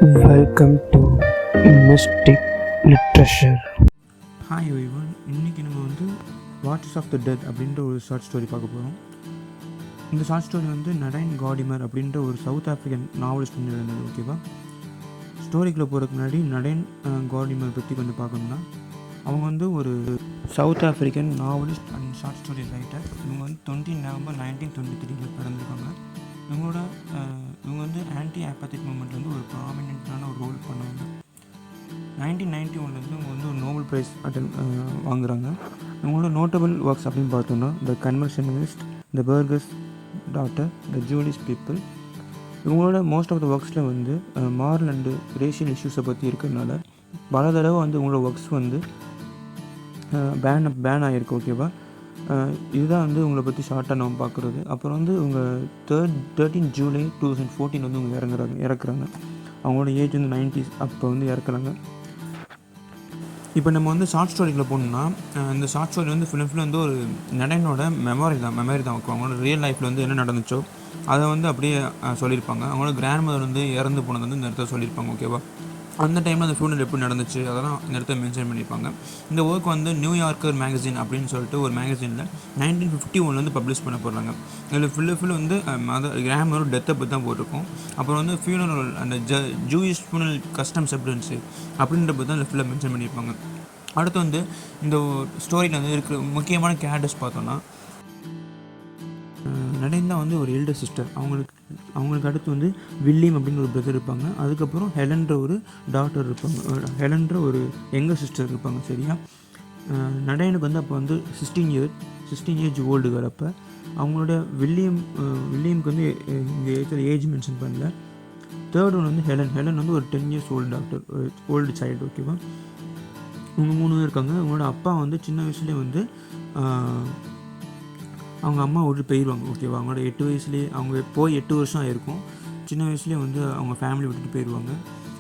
Welcome to mystic literature. Hi everyone, இன்றைக்கி நம்ம வந்து வாட்டர்ஸ் ஆஃப் த டெத் அப்படின்ற ஒரு ஷார்ட் ஸ்டோரி பார்க்க போகிறோம். இந்த ஷார்ட் ஸ்டோரி வந்து நடைன் காடிமர் அப்படின்ற ஒரு சவுத் ஆஃப்ரிக்கன் நாவலிஸ்ட் எழுந்தது. ஓகேவா, ஸ்டோரிக்குள்ளே போகிறதுக்கு முன்னாடி நடைன் காடிமர் பற்றி கொஞ்சம் பார்க்கணும்னா, அவங்க வந்து ஒரு south African novelist and short story writer. இவங்க வந்து 20 நவம்பர் 1923 பிறந்திருக்காங்க. இவங்க வந்து ஆன்டி ஆப்பத்திக் மூமெண்ட்டில் வந்து ஒரு ப்ராமினெண்ட்டான ஒரு ரோல் பண்ணுவாங்க. 1991 இவங்க வந்து ஒரு நோபல் ப்ரைஸ் வாங்குகிறாங்க. இவங்களோட நோட்டபிள் ஒர்க்ஸ் அப்படின்னு பார்த்தோன்னா த கன்வர்ஷனலிஸ்ட், த பர்கர்ஸ் டாட்டர், த ஜூலிஷ் பீப்புள். இவங்களோட மோஸ்ட் ஆஃப் த ஒர்க்ஸில் வந்து மாரல் அண்டு ரேஷியல் இஷ்யூஸை பற்றி இருக்கிறதுனால பல தடவை வந்து உங்களோட ஒர்க்ஸ் வந்து பேன் ஆகிருக்கு. ஓகேவா, இதுதான் வந்து உங்களை பற்றி ஷார்ட்டாக நம்ம பார்க்குறது. அப்புறம் வந்து இவங்க 13 ஜூலை 2014 வந்து இவங்க இறக்குறாங்க. அவங்களோட ஏஜ் வந்து 90s அப்போ வந்து இறக்குறாங்க. இப்போ நம்ம வந்து ஷார்ட் ஸ்டோரிக்குள்ளே போகணுன்னா, இந்த ஷார்ட் ஸ்டோரி வந்து ஃபுல் வந்து ஒரு நடைனோட மெமரி தான். அவங்களோட ரியல் லைஃப்பில் வந்து என்ன நடந்துச்சோ அதை வந்து அப்படியே சொல்லியிருப்பாங்க. அவங்களோட கிராண்ட் மதர் வந்து இறந்து போனது வந்து இந்த இடத்துல சொல்லியிருப்பாங்க. ஓகேவா, அந்த டைமில் அந்த ஃபியூனல் எப்படி நடந்துச்சு அதெல்லாம் இந்த இடத்துல மென்ஷன் பண்ணியிருப்பாங்க. இந்த ஒர்க் வந்து நியூயார்க்கர் மேகசின் அப்படின்னு சொல்லிட்டு ஒரு மேகசினில் 1951 பப்ளிஷ் பண்ண போடுறாங்க. இதில் ஃபுல்லு வந்து கிராண்ட் மதரோட டெத்தை பற்றி தான் போட்டிருக்கோம். அப்புறம் வந்து ஃபியூனரல் அந்த ஜூயிஷ் ஃபியூனரல் கஸ்டம்ஸ் எப்படி இருந்துச்சு அப்படின்ற பற்றி தான் இதில் ஃபுல்லாக மென்ஷன் பண்ணியிருப்பாங்க. அடுத்து வந்து இந்த ஸ்டோரியில் வந்து இருக்கிற முக்கியமான கேரக்டர்ஸ் பார்த்தோன்னா, நடைன் தான் வந்து ஒரு எல்டர் சிஸ்டர். அவங்களுக்கு அடுத்து வந்து வில்லியம் அப்படின்னு ஒரு பிரதர் இருப்பாங்க. அதுக்கப்புறம் ஹெலன்ற ஒரு டாட்டர் இருப்பாங்க. ஹெலன்ற ஒரு எங்கர் சிஸ்டர் இருப்பாங்க. சரியா, நடைனுக்கு வந்து அப்போ வந்து 16 ஏஜ் ஓல்டு வரப்போ அவங்களோட வில்லியம்க்கு வந்து இந்த ஏஜ் மென்ஷன் பண்ணல. தேர்ட் ஒன் வந்து ஹெலன் வந்து ஒரு 10 இயர்ஸ் ஓல்டு சைல்டு. ஓகேவா, இவங்க 3 பேர் இருக்காங்க. இவங்களோட அப்பா வந்து சின்ன வயசுலேயே வந்து அவங்க அம்மா விட்டு போயிடுவாங்க. ஓகேவா, அவங்களோட 8 வயசுலேயே அவங்க போய் 8 வருஷம் ஆகிருக்கும். சின்ன வயசுலேயே வந்து அவங்க ஃபேமிலி விட்டுட்டு போயிடுவாங்க.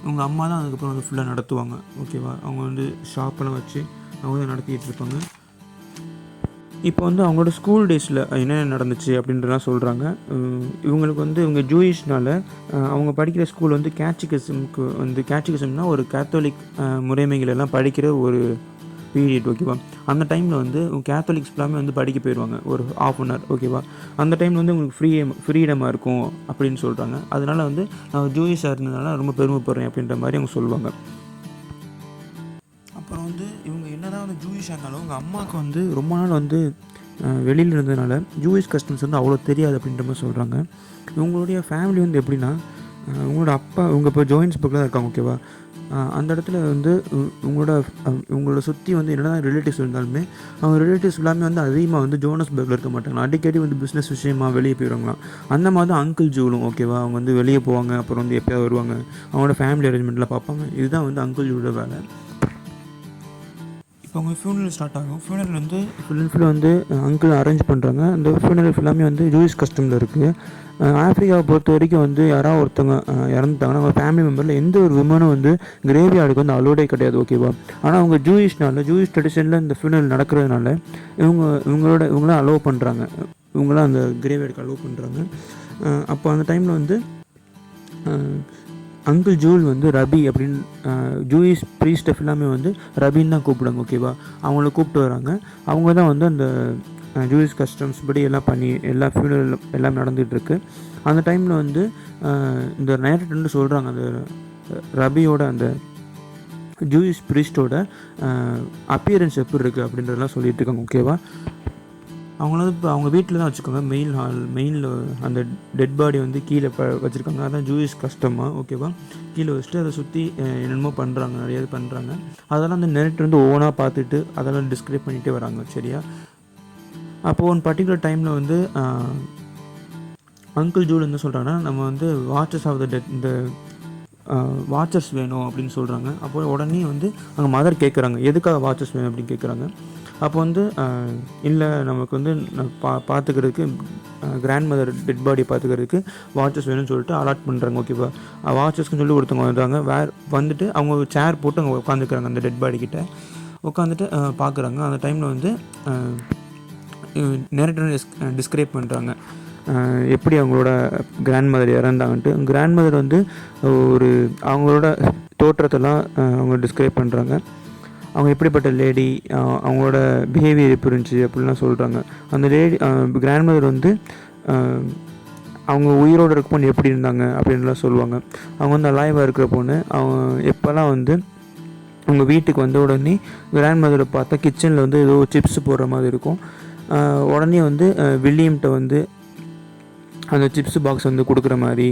அவங்க அம்மா தான் அதுக்கப்புறம் வந்து ஃபுல்லாக நடத்துவாங்க. ஓகேவா, அவங்க வந்து ஷாப்பெல்லாம் வச்சு அவங்க தான் நடத்திட்டு இருப்பாங்க. இப்போ வந்து அவங்களோட ஸ்கூல் டேஸில் என்னென்ன நடந்துச்சு அப்படின்றலாம் சொல்கிறாங்க. இவங்களுக்கு வந்து இவங்க ஜூயிஷ்னால் அவங்க படிக்கிற ஸ்கூல் வந்து கேட்சிகிசம்னா ஒரு கேத்தோலிக் முறைமைகள் எல்லாம் படிக்கிற ஒரு பீரியட். ஓகேவா, அந்த டைமில் வந்து கேத்தலிக்ஸ் எல்லாமே வந்து படிக்க போயிடுவாங்க ஒரு ½ அன் ஹவர். ஓகேவா, அந்த டைமில் வந்து உங்களுக்கு ஃப்ரீடமாக இருக்கும் அப்படின்னு சொல்கிறாங்க. அதனால் வந்து நான் ஜூயிஷாக இருந்ததுனால ரொம்ப பெருமைப்படுறேன் அப்படின்ற மாதிரி அவங்க சொல்லுவாங்க. அப்புறம் வந்து இவங்க என்ன தான் வந்து ஜூயிஷாக இருந்தாலும் அவங்க அம்மாவுக்கு வந்து ரொம்ப நாள் வந்து வெளியில் இருந்ததுனால ஜூயிஷ் கஸ்டம்ஸ் வந்து அவ்வளோ தெரியாது அப்படின்ற மாதிரி சொல்கிறாங்க. இவங்களுடைய ஃபேமிலி வந்து எப்படின்னா, இவங்களோட அப்பா இவங்க இப்போ ஜோஹன்ஸ்பர்கில் தான் இருக்காங்க. ஓகேவா, அந்த இடத்துல வந்து உங்களோட சுற்றி வந்து என்னென்ன ரிலேட்டிவ்ஸ் இருந்தாலுமே அவங்க ரிலேட்டிவ்ஸ் எல்லாமே வந்து அதிகமாக வந்து ஜோஹன்ஸ்பர்கில் இருக்க மாட்டாங்க. அடிக்கடி வந்து பிஸ்னஸ் விஷயமாக வெளியே போயிடுவாங்களாம். அந்த மாதிரி தான் அங்கிள் ஜூலும். ஓகேவா, அவங்க வந்து வெளியே போவாங்க, அப்புறம் வந்து எப்போயாவது வருவாங்க, அவங்களோட ஃபேமிலி அரேஞ்ச்மெண்ட்லாம் பார்ப்பாங்க. இதுதான் வந்து அங்கிள் ஜூலோட வேலை. இப்போ அவங்க ஃபியூனரல் ஸ்டார்ட் ஆகும். ஃபியூனரல் வந்து ஃபுல் வந்து அங்கிள் அரேஞ்ச் பண்ணுறாங்க. அந்த ஃபியூனரல் எல்லாமே வந்து ஜூயிஷ் கஸ்டமில் இருக்குது. ஆஃப்ரிக்காவை பொறுத்த வரைக்கும் வந்து யாராவது ஒருத்தவங்க இறந்துட்டாங்கன்னா அவங்க ஃபேமிலி மெம்பரில் எந்த ஒரு விமனும் வந்து கிரேவியார்டுக்கு வந்து அலோடே கிடையாது. ஓகேவா, ஆனால் அவங்க ஜூயிஷ் ட்ரெடிஷனில் இந்த ஃபியூனரல் நடக்கிறதுனால இவங்களாம் அலோவ் பண்ணுறாங்க. இவங்களாம் அந்த கிரேவியார்டுக்கு அலோவ் பண்ணுறாங்க. அப்போ அந்த டைமில் வந்து அங்கிள் ஜூல் வந்து ரபி அப்படின்னு ஜூயிஷ் ப்ரீஸ்டப் எல்லாமே வந்து ரபின்னு தான் கூப்பிடுவாங்க. ஓகேவா, அவங்கள கூப்பிட்டு வராங்க. அவங்க தான் வந்து அந்த ஜூயிஷ் கஸ்டம்ஸ் படி எல்லாம் பண்ணி எல்லா ஃபியூனரல் எல்லாம் நடந்துகிட்ருக்கு. அந்த டைமில் வந்து இந்த நேரட்டு சொல்கிறாங்க, அந்த ரபியோட அந்த ஜூயிஷ் ப்ரீஸ்டோட அப்பியரன்ஸ் எப்படி இருக்குது அப்படின்றதெல்லாம் சொல்லிட்டு இருக்காங்க. ஓகேவா, அவங்கள வந்து இப்போ அவங்க வீட்டில் தான் வச்சுருக்காங்க. மெயினில் அந்த டெட் பாடி வந்து கீழே வச்சுருக்காங்க. அதான் ஜூயிஷ் கஸ்டமாக. ஓகேவா, கீழே வச்சுட்டு அதை சுற்றி என்னென்னமோ பண்ணுறாங்க, நிறைய பண்ணுறாங்க. அதெல்லாம் அந்த நெரேட்டர் வந்து ஓனாக பார்த்துட்டு அதெல்லாம் டிஸ்கிரைப் பண்ணிகிட்டே வராங்க. சரியா, அப்போது ஒன் பர்டிகுலர் டைமில் வந்து அங்கிள் ஜூல் என்ன சொல்கிறாங்கன்னா, நம்ம வந்து வாட்சஸ் ஆஃப் த டெத், இந்த வாட்சர்ஸ் வேணும் அப்படின்னு சொல்கிறாங்க. அப்போ உடனே வந்து அங்கே மதர் கேட்குறாங்க, எதுக்காக வாட்சர்ஸ் வேணும் அப்படின்னு கேட்குறாங்க. அப்போ வந்து இல்லை, நமக்கு வந்து பார்த்துக்கிறதுக்கு கிராண்ட் மதர் டெட் பாடியை பார்த்துக்கிறதுக்கு வாட்சர்ஸ் வேணும்னு சொல்லிட்டு அலாட் பண்ணுறாங்க. ஓகேவா, வாட்சர்ஸ்க்குன்னு சொல்லி ஒருத்தவங்க வந்துட்டாங்க. வந்துட்டு அவங்க சேர் போட்டு அங்கே உட்காந்துக்கிறாங்க. அந்த டெட் பாடிக்கிட்ட உட்காந்துட்டு பார்க்குறாங்க. அந்த டைமில் வந்து நேரேட்டர் டிஸ்கிரைப் பண்ணுறாங்க. எப்படி அவங்களோட கிராண்ட் மதர் இறந்தாங்கன்ட்டு. கிராண்ட் மதர் வந்து ஒரு அவங்களோட தோற்றத்தெல்லாம் அவங்க டிஸ்கிரைப் பண்ணுறாங்க. அவங்க எப்படிப்பட்ட லேடி, அவங்களோட பிஹேவியர் எப்படி இருந்துச்சு அப்படின்லாம் சொல்கிறாங்க. அந்த லேடி கிராண்ட் மதர் வந்து அவங்க உயிரோடு இருக்க பொண்ணு எப்படி இருந்தாங்க அப்படின்லாம் சொல்லுவாங்க. அவங்க வந்து அலாய்வாக இருக்கிற பொண்ணு. அவங்க எப்போல்லாம் வந்து அவங்க வீட்டுக்கு வந்த உடனே கிராண்ட் மதரை பார்த்தா கிச்சனில் வந்து ஏதோ சிப்ஸ் போடுற மாதிரி இருக்கும். உடனே வந்து வில்லியம்கிட்ட வந்து அந்த சிப்ஸ் பாக்ஸ் வந்து கொடுக்குற மாதிரி,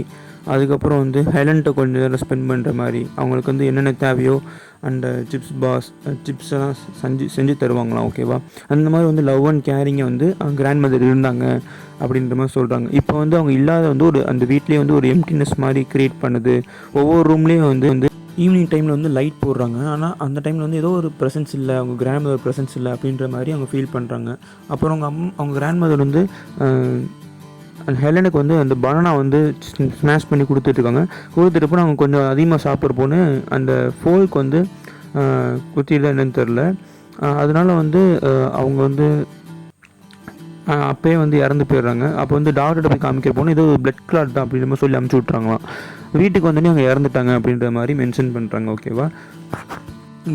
அதுக்கப்புறம் வந்து ஹெலன்கிட்ட கொஞ்சம் நேரம் ஸ்பெண்ட் பண்ணுற மாதிரி, அவங்களுக்கு வந்து என்னென்ன தேவையோ அந்த சிப்ஸெல்லாம் செஞ்சு தருவாங்களாம். ஓகேவா? அந்த மாதிரி வந்து லவ் அண்ட் கேரிங்கை வந்து கிராண்ட் மதர் இருந்தாங்க அப்படின்ற மாதிரி சொல்கிறாங்க. இப்போ வந்து அவங்க இல்லாத வந்து அந்த வீட்லேயே வந்து ஒரு எம்டினஸ் மாதிரி க்ரியேட் பண்ணுது. ஒவ்வொரு ரூம்லேயும் வந்து ஈவினிங் டைமில் வந்து லைட் போடுறாங்க. ஆனால் அந்த டைமில் வந்து ஏதோ ஒரு ப்ரெசன்ஸ் இல்லை, அவங்க கிராண்ட் மதர் ப்ரெசன்ஸ் இல்லை அப்படின்ற மாதிரி அவங்க ஃபீல் பண்ணுறாங்க. அப்புறம் அவங்க கிராண்ட் மதர் வந்து ஹெலனுக்கு வந்து அந்த பனானா வந்து ஸ்மாஷ் பண்ணி கொடுத்துட்ருக்காங்க. கொடுத்துட்டு அவங்க கொஞ்சம் அதிகமாக சாப்பிட்ற போன்னு அந்த ஃபோல்க்கு வந்து குத்தியில் என்னன்னு தெரில. அதனால வந்து அவங்க வந்து அப்போயே வந்து இறந்து போயிடுறாங்க. அப்போ வந்து டாக்டர்கிட்ட போய் காமிக்கிற போனால் ஏதோ பிளட் கிளாட் தான் அப்படின்ற மாதிரி சொல்லி அமுச்சு விட்றாங்களாம். வீட்டுக்கு வந்தோடனே அவங்க இறந்துட்டாங்க அப்படின்ற மாதிரி மென்ஷன் பண்ணுறாங்க. ஓகேவா?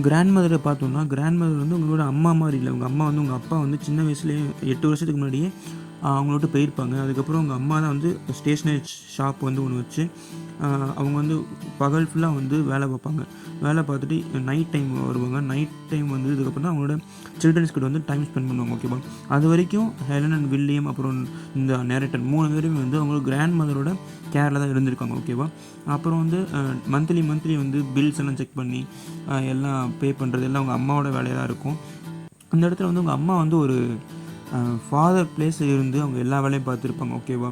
கிராண்ட் மதரை பார்த்தோன்னா கிராண்ட் மதர் வந்து உங்களோட அம்மா மாதிரி இல்லை. உங்கள் அம்மா வந்து உங்கள் அப்பா வந்து சின்ன வயசுலேயே 8 வருஷத்துக்கு முன்னாடியே அவங்களோட போயிருப்பாங்க. அதுக்கப்புறம் அவங்க அம்மா தான் வந்து ஸ்டேஷ்னரி ஷாப் வந்து ஒன்று வச்சு அவங்க வந்து பகல் ஃபுல்லாக வந்து வேலை பார்ப்பாங்க. வேலை பார்த்துட்டு நைட் டைம் வருவாங்க. நைட் டைம் வந்து இதுக்கப்புறம் தான் அவங்களோட சில்ட்ரன்ஸ் கிட்ட வந்து டைம் ஸ்பெண்ட் பண்ணுவாங்க. ஓகேவா? அது வரைக்கும் ஹெலன் அண்ட் வில்லியம் அப்புறம் இந்த நேரேட்டர் 3 பேருமே வந்து அவங்களோட கிராண்ட் மதரோட கேரில் தான் இருந்திருக்காங்க. ஓகேவா? அப்புறம் வந்து மந்த்லி வந்து பில்ஸ் எல்லாம் செக் பண்ணி எல்லாம் பே பண்ணுறது எல்லாம் அவங்க அம்மாவோட வேலையாக தான் இருக்கும். அந்த இடத்துல வந்து அவங்க அம்மா வந்து ஒரு ஃபாதர் பிளேஸில் இருந்து அவங்க எல்லா வேலையும் பார்த்துருப்பாங்க. ஓகேவா?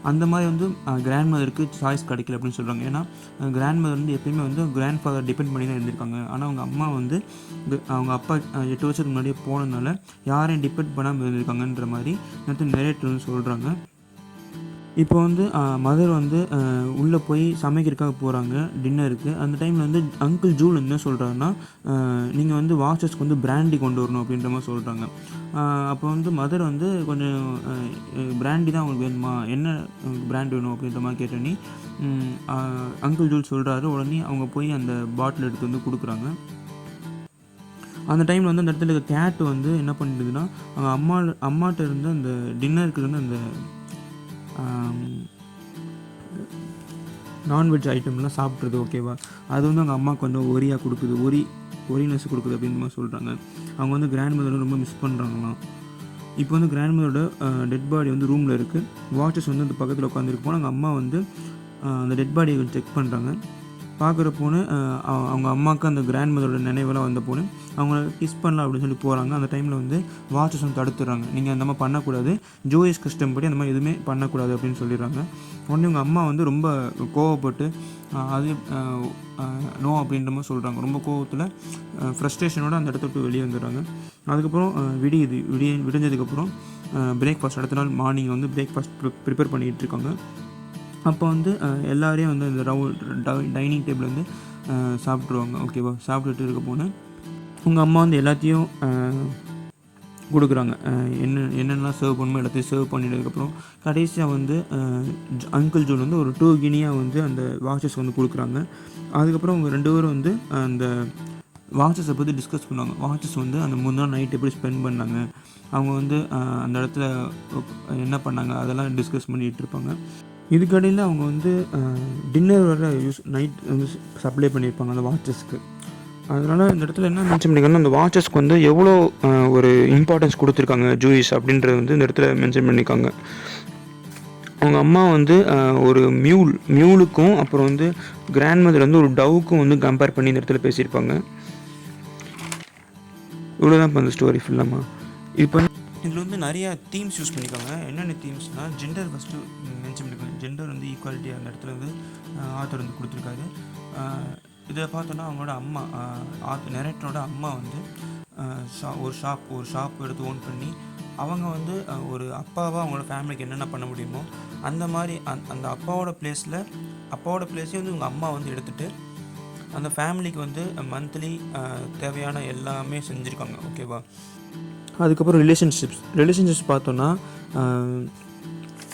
அந்த மாதிரி வந்து கிராண்ட் மதருக்கு சாய்ஸ் கிடைக்கல அப்படின்னு சொல்கிறாங்க. ஏன்னா கிராண்ட் மதர் வந்து எப்பயுமே வந்து கிராண்ட் ஃபாதர் டிபெண்ட் பண்ணி தான் இருந்திருக்காங்க. ஆனால் அவங்க அம்மா வந்து அவங்க அப்பா 8 வருஷத்துக்கு முன்னாடியே போனதுனால யாரையும் டிபெண்ட் பண்ணாமல் இருந்திருக்காங்கன்ற மாதிரி நரேட்டர் சொல்கிறாங்க. இப்போ வந்து மதர் வந்து உள்ளே போய் சமைக்கிறதுக்காக போகிறாங்க டின்னருக்கு. அந்த டைமில் வந்து அங்கிள் ஜூல் என்ன சொல்கிறாருன்னா, நீங்கள் வந்து வாட்சஸ்க்கு வந்து பிராண்டி கொண்டு வரணும் அப்படின்ற மாதிரி சொல்கிறாங்க. அப்போ வந்து மதர் வந்து கொஞ்சம் பிராண்டி தான் அவங்களுக்கு வேணுமா, என்ன பிராண்ட் வேணும் அப்படின்ற மாதிரி கேட்டோன்னே அங்கிள் ஜூல் சொல்கிறாரு. உடனே அவங்க போய் அந்த பாட்டில் எடுத்து வந்து கொடுக்குறாங்க. அந்த டைமில் வந்து அந்த இடத்துல இருக்க கேட்டு வந்து என்ன பண்ணிடுதுன்னா, அவங்க அம்மாட்ட இருந்து அந்த டின்னருக்கு இருந்து அந்த நான்வெஜ் ஐட்டம்லாம் சாப்பிட்றது. ஓகேவா? அது வந்து அவங்க அம்மா கொஞ்சம் ஒரியாக கொடுக்குது, ஒரினஸ் கொடுக்குது அப்படின்னு மாதிரி சொல்கிறாங்க. அவங்க வந்து கிராண்ட் மதரை ரொம்ப மிஸ் பண்ணுறாங்களாம். இப்போ வந்து கிராண்ட் மதரோட டெட் பாடி வந்து ரூமில் இருக்குது. வாட்சஸ் வந்து அந்த பக்கத்தில் உட்காந்துருக்கு போனால் அவங்க அம்மா வந்து அந்த டெட் பாடியை செக் பண்ணுறாங்க. பார்க்குற போன்னு அவங்க அம்மாவுக்கு அந்த கிராண்ட் மதரோட நினைவெல்லாம் வந்த போன்னு அவங்கள கிஸ் பண்ணலாம் அப்படின்னு சொல்லி போகிறாங்க. அந்த டைமில் வந்து வாட்சஸ் வந்து தடுத்துடுறாங்க. நீங்கள் அந்த மாதிரி பண்ணக்கூடாது, ஜூயிஷ் கஸ்டம் படி அந்த மாதிரி எதுவுமே பண்ணக்கூடாது அப்படின்னு சொல்லிடுறாங்க. உடனே உங்கள் அம்மா வந்து ரொம்ப கோவப்பட்டு அது நோ அப்படின்ற மாதிரி சொல்கிறாங்க. ரொம்ப கோவத்தில் ஃப்ரஸ்ட்ரேஷனோடு அந்த இடத்த விட்டு வெளியே வந்துடுறாங்க. அதுக்கப்புறம் விடிஞ்சதுக்கப்புறம் பிரேக்ஃபாஸ்ட் அடுத்த நாள் மார்னிங் வந்து பிரேக்ஃபாஸ்ட் ப்ரிப்பேர் பண்ணிகிட்டு இருக்காங்க. அப்போ வந்து எல்லாரையும் வந்து இந்த டைனிங் டேபிள் வந்து சாப்பிட்ருவாங்க. ஓகேவா? சாப்பிட்டுட்டு இருக்க போனேன் உங்கள் அம்மா வந்து எல்லாத்தையும் கொடுக்குறாங்க. என்னென்னலாம் சர்வ் பண்ணணுமோ எல்லாத்தையும் சர்வ் பண்ணிட்டதுக்கப்புறம் கடைசியாக வந்து அங்கிள் ஜூன் வந்து ஒரு 2 கினியாக வந்து அந்த வாட்சஸ் வந்து கொடுக்குறாங்க. அதுக்கப்புறம் அவங்க 2 பேரும் வந்து அந்த வாட்சஸை பற்றி டிஸ்கஸ் பண்ணுவாங்க. வாட்சஸ் வந்து அந்த 3 நாள் நைட் எப்படி ஸ்பெண்ட் பண்ணாங்க, அவங்க வந்து அந்த இடத்துல என்ன பண்ணாங்க, அதெல்லாம் டிஸ்கஸ் பண்ணிகிட்டு இருப்பாங்க. இதுக்கடையில் அவங்க வந்து டின்னர் வர நைட் வந்து சப்ளை பண்ணியிருப்பாங்க அந்த வாட்சஸ்க்கு. அதனால் இந்த இடத்துல என்ன மென்ஷன் பண்ணியிருக்காங்கன்னா, அந்த வாட்சஸ்க்கு வந்து எவ்வளோ ஒரு இம்பார்ட்டன்ஸ் கொடுத்துருக்காங்க ஜூயிஸ் அப்படின்றது வந்து இந்த இடத்துல மென்ஷன் பண்ணியிருக்காங்க. அவங்க அம்மா வந்து ஒரு மியூலுக்கும் அப்புறம் வந்து கிராண்ட் மதர் வந்து ஒரு டவுக்கும் வந்து கம்பேர் பண்ணி இந்த இடத்துல பேசியிருப்பாங்க. இவ்வளோதான் இப்போ அந்த ஸ்டோரி ஃபுல்லாமா. இப்போ இதில் வந்து நிறையா தீம்ஸ் யூஸ் பண்ணியிருக்காங்க. என்னென்ன தீம்ஸ்னால், ஜெண்டர் ஃபஸ்ட்டு மென்ஷன் பண்ணியிருக்காங்க. ஜெண்டர் வந்து ஈக்குவாலிட்டி அந்த இடத்துல வந்து ஆத்தர் வந்து கொடுத்துருக்காரு. இதை பார்த்தோன்னா அவங்களோட அம்மா நரேட்டரோட அம்மா வந்து ஒரு ஷாப் எடுத்து ஓன் பண்ணி அவங்க வந்து ஒரு அப்பாவாக அவங்களோட ஃபேமிலிக்கு என்னென்ன பண்ண முடியுமோ அந்த மாதிரி அந்த அப்பாவோட பிளேஸையும் வந்து உங்கள் அம்மா வந்து எடுத்துகிட்டு அந்த ஃபேமிலிக்கு வந்து மந்த்லி தேவையான எல்லாமே செஞ்சுருக்காங்க. ஓகேவா? அதுக்கப்புறம் ரிலேஷன்ஷிப்ஸ் பார்த்தோன்னா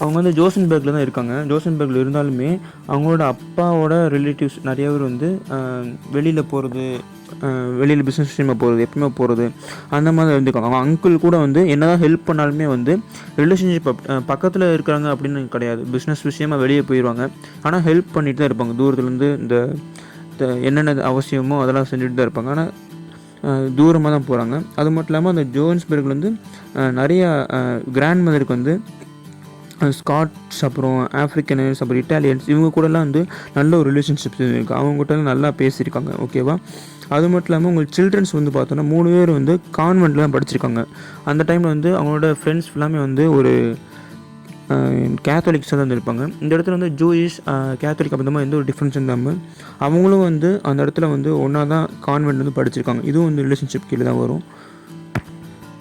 அவங்க வந்து ஜோசன்பர்கில் தான் இருக்காங்க. ஜோசன்பர்கில் இருந்தாலுமே அவங்களோட அப்பாவோட ரிலேட்டிவ்ஸ் நிறைய பேர் வந்து வெளியில் போகிறது, வெளியில் பிஸ்னஸ் விஷயமாக போகிறது, எப்பவுமே போகிறது, அந்த மாதிரி இருந்துக்காங்க. அவங்க அங்கிள் கூட வந்து என்ன தான் ஹெல்ப் பண்ணாலுமே வந்து ரிலேஷன்ஷிப் பக்கத்தில் இருக்கிறாங்க அப்படின்னு கிடையாது. பிஸ்னஸ் விஷயமாக வெளியே போயிடுவாங்க, ஆனால் ஹெல்ப் பண்ணிட்டு தான் இருப்பாங்க. தூரத்துலேருந்து இந்த என்னென்ன அவசியமோ அதெல்லாம் செஞ்சுட்டு தான் இருப்பாங்க. ஆனால் தூரமாக தான் போகிறாங்க. அது மட்டும் இல்லாமல் அந்த ஜோஹன்ஸ்பர்கில் வந்து நிறையா கிராண்ட் மதருக்கு வந்து ஸ்காட்ஸ், அப்புறம் ஆஃப்ரிக்கன்ஸ், அப்புறம் இட்டாலியன்ஸ், இவங்க கூடலாம் வந்து நல்ல ஒரு ரிலேஷன்ஷிப்ஸ் இருக்குது. அவங்ககிட்ட நல்லா பேசியிருக்காங்க. ஓகேவா? அது மட்டும் இல்லாமல் உங்களுக்கு சில்ட்ரன்ஸ் வந்து பார்த்தோன்னா 3 பேர் வந்து கான்வென்ட்டில் தான் படிச்சிருக்காங்க. அந்த டைமில் வந்து அவங்களோட ஃப்ரெண்ட்ஸ் எல்லாமே வந்து ஒரு கேத்தலிக்ஸாக தான் இருப்பாங்க. இந்த இடத்துல வந்து ஜூயிஷ், கேத்தலிக் அப்படின்ற எந்த ஒரு டிஃப்ரென்ஸ் இல்லாமல் அவங்களும் வந்து அந்த இடத்துல வந்து ஒன்றா தான் கான்வென்ட் வந்து படிச்சிருக்காங்க. இதுவும் வந்து ரிலேஷன்ஷிப் கீழே தான் வரும்.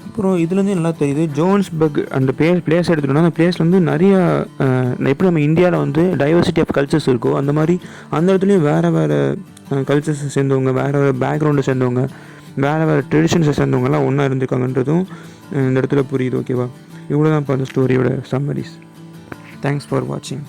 அப்புறம் இதுலேருந்து நல்லா தெரியுது ஜோஹன்ஸ்பர்க் அந்த பிளேஸ் எடுத்துட்டோம்னா அந்த பிளேஸில் வந்து நிறையா எப்படி நம்ம இந்தியாவில் வந்து டைவர்சிட்டி ஆஃப் கல்ச்சர்ஸ் இருக்கோ அந்த மாதிரி அந்த இடத்துலையும் வேறு கல்ச்சர்ஸை சேர்ந்தவங்க, வேறு பேக்ரவுண்டை சேர்ந்தவங்க, வேறு ட்ரெடிஷன்ஸை சேர்ந்தவங்கலாம் ஒன்றா இருந்திருக்காங்கன்றதும் இந்த இடத்துல புரியுது. ஓகேவா? இவ்வளோ தான் அந்த ஸ்டோரியோட சம்மரிஸ். தேங்க்ஸ் ஃபார் வாட்சிங்.